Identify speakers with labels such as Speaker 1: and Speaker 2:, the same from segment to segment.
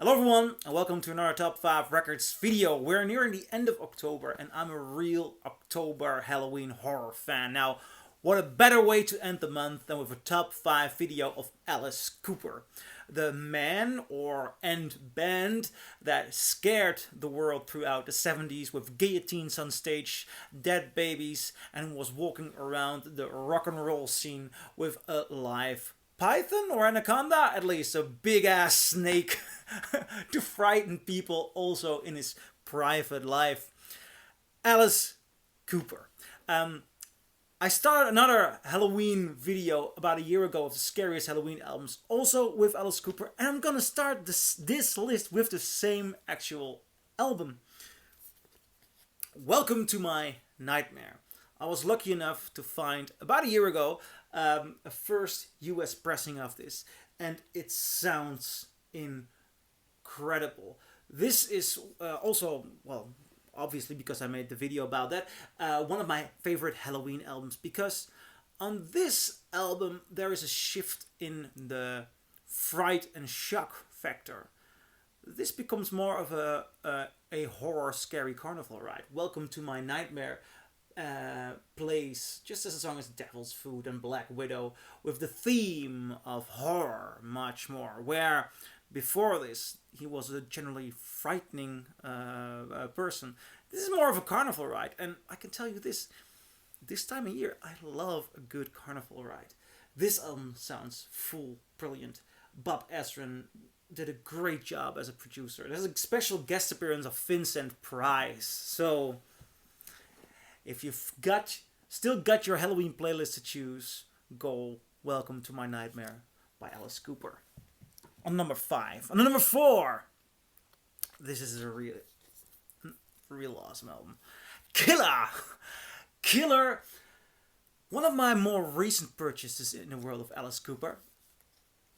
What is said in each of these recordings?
Speaker 1: Hello everyone and welcome to another Top 5 Records video. We're nearing the end of October and I'm a real October Halloween horror fan. Now, what a better way to end the month than with a top 5 video of Alice Cooper. The man and band that scared the world throughout the 70s with guillotines on stage, dead babies, and was walking around the rock and roll scene with a live python or anaconda, at least a big ass snake to frighten people also in his private life. Alice Cooper. I started another Halloween video about a year ago of the scariest Halloween albums, also with Alice Cooper, and I'm gonna start this list with the same actual album. Welcome to My Nightmare. I was lucky enough to find, about a year ago, a first US pressing of this, and it sounds incredible. This is also, well, obviously because I made the video about that, one of my favorite Halloween albums, because on this album there is a shift in the fright and shock factor. This becomes more of a horror scary carnival ride. Welcome to My Nightmare plays just as a song as Devil's Food and Black Widow with the theme of horror much more, where before this he was a generally frightening person. This is more of a carnival ride, and I can tell you this time of year I love a good carnival ride. This album sounds full brilliant. Bob Ezrin did a great job as a producer. There's a special guest appearance of Vincent Price. So if you've still got your Halloween playlist to choose, go Welcome to My Nightmare by Alice Cooper. On number 5. On number 4, this is a real awesome album. Killer, one of my more recent purchases in the world of Alice Cooper.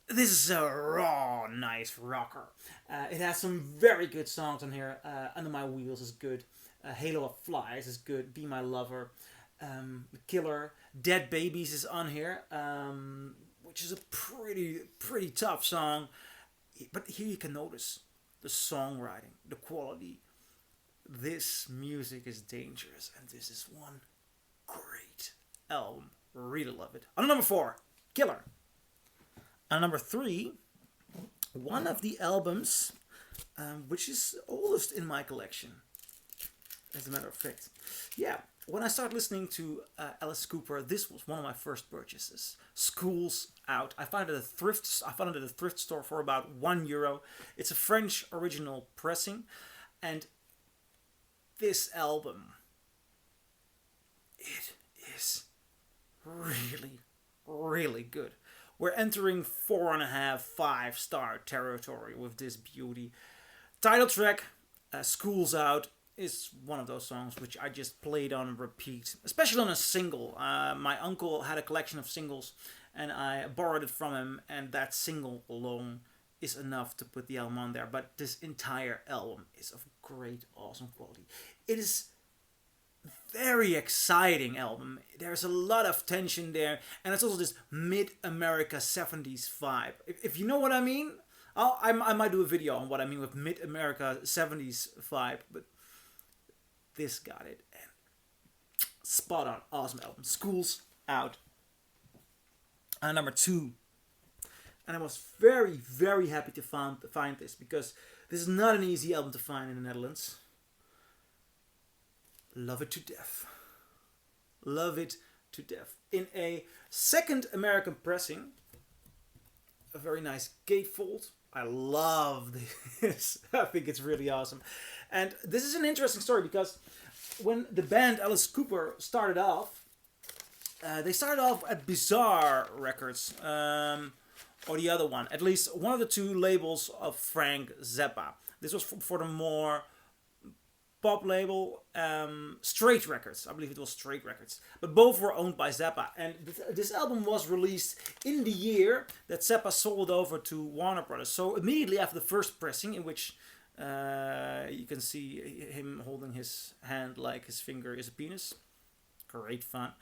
Speaker 1: This is a raw, nice rocker. It has some very good songs on here. Under My Wheels is good. Halo of Flies is good. Be My Lover. Killer. Dead Babies is on here, which is a pretty tough song. But here you can notice the songwriting, the quality. This music is dangerous, and this is one great album. Really love it. On number 4, Killer. On number 3, one of the albums which is oldest in my collection, as a matter of fact. Yeah, when I started listening to Alice Cooper, this was one of my first purchases. School's Out. I found it at a thrift store for about €1. It's a French original pressing, and this album, it is really good. We're entering 4.5, 5-star territory with this beauty. Title track, School's Out, is one of those songs which I just played on repeat, especially on a single. My uncle had a collection of singles and I borrowed it from him, and that single alone is enough to put the album on there. But this entire album is of great, awesome quality. It is very exciting album. There's a lot of tension there, and it's also this mid-America 70s vibe. If you know what I mean, I might do a video on what I mean with mid-America 70s vibe, but this got it. And spot on, awesome album. School's Out. And number 2, and I was very happy to find this, because this is not an easy album to find in the Netherlands. Love It to Death. Love It to Death. In a second American pressing, a very nice gatefold. I love this. I think it's really awesome. And this is an interesting story, because when the band Alice Cooper started off, they started off at Bizarre Records, or the other one. At least one of the two labels of Frank Zappa. This was for the more pop label, Straight Records. I believe it was Straight Records. But both were owned by Zappa. And this album was released in the year that Zappa sold over to Warner Brothers. So immediately after the first pressing, in which you can see him holding his hand like his finger is a penis. Great fun.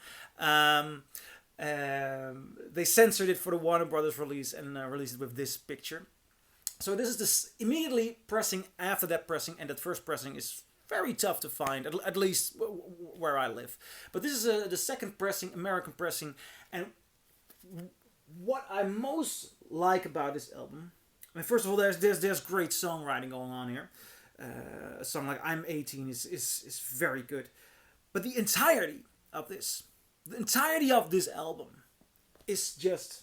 Speaker 1: They censored it for the Warner Brothers release and released it with this picture. So this is this immediately pressing after that pressing, and that first pressing is very tough to find, at least where I live. But this is the second pressing, American pressing, and what I most like about this album, I mean, first of all, there's great songwriting going on here. A song like "I'm 18" is very good, but the entirety of this album is just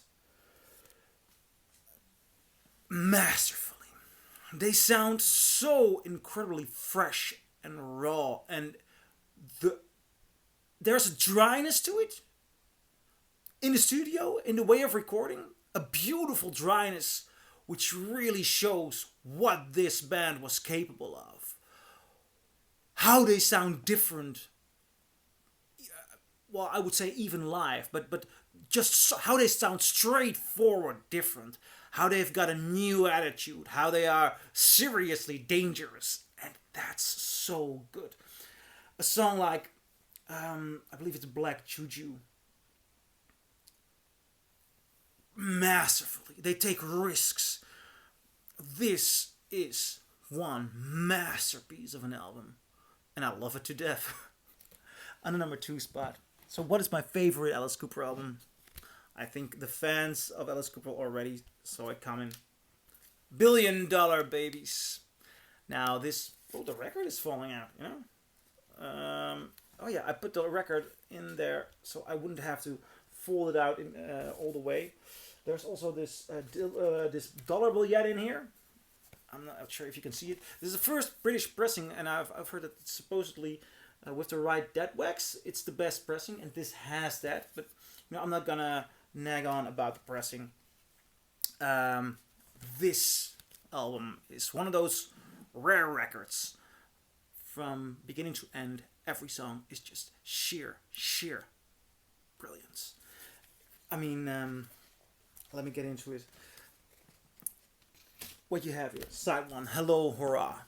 Speaker 1: masterfully. They sound so incredibly fresh and raw, and there's a dryness to it in the studio, in the way of recording, a beautiful dryness which really shows what this band was capable of. How they sound different. Well, I would say even live, but just how they sound straightforward different. How they've got a new attitude. How they are seriously dangerous. And that's so good. A song like, I believe it's Black Juju. Masterfully. They take risks. This is one masterpiece of an album. And I love it to death. On the number 2 spot. So what is my favorite Alice Cooper album? I think the fans of Alice Cooper already saw it coming. $1 Billion Babies. Now this... Oh, the record is falling out, you know? Oh yeah, I put the record in there so I wouldn't have to fold it out in, all the way. There's also this this dollar bill yet in here. I'm not sure if you can see it. This is the first British pressing, and I've heard that it's supposedly with the right dead wax, it's the best pressing, and this has that. But you know, I'm not gonna nag on about the pressing. This album is one of those rare records. From beginning to end, every song is just sheer brilliance. I mean, let me get into it. What you have here, side 1, Hello Hurrah.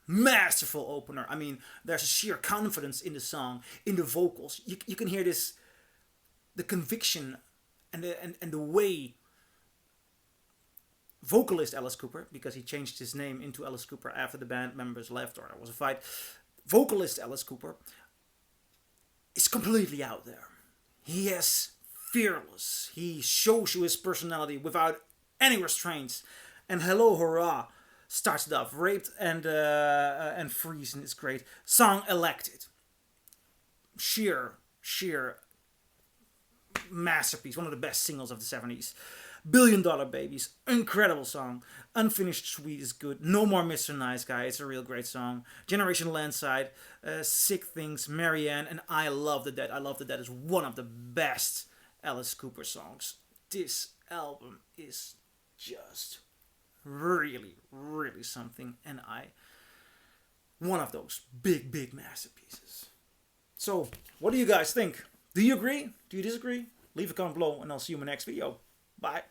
Speaker 1: Masterful opener. I mean, there's a sheer confidence in the song, in the vocals. You can hear this, the conviction and the way vocalist Alice Cooper, because he changed his name into Alice Cooper after the band members left or there was a fight. Vocalist Alice Cooper is completely out there. He is fearless. He shows you his personality without any restraints. And Hello Hurrah starts it off. Raped and Freezing is great. Song Elected. Sheer masterpiece. One of the best singles of the 70s. $1 Billion Babies. Incredible song. Unfinished Sweet is good. No More Mr. Nice Guy. It's a real great song. Generation Landside. Sick Things. Marianne. And I Love the Dead. I Love the Dead is one of the best Alice Cooper songs. This album is just really something, and one of those big masterpieces. So what do you guys think? Do you agree? Do you disagree? Leave a comment below, and I'll see you in my next video. Bye.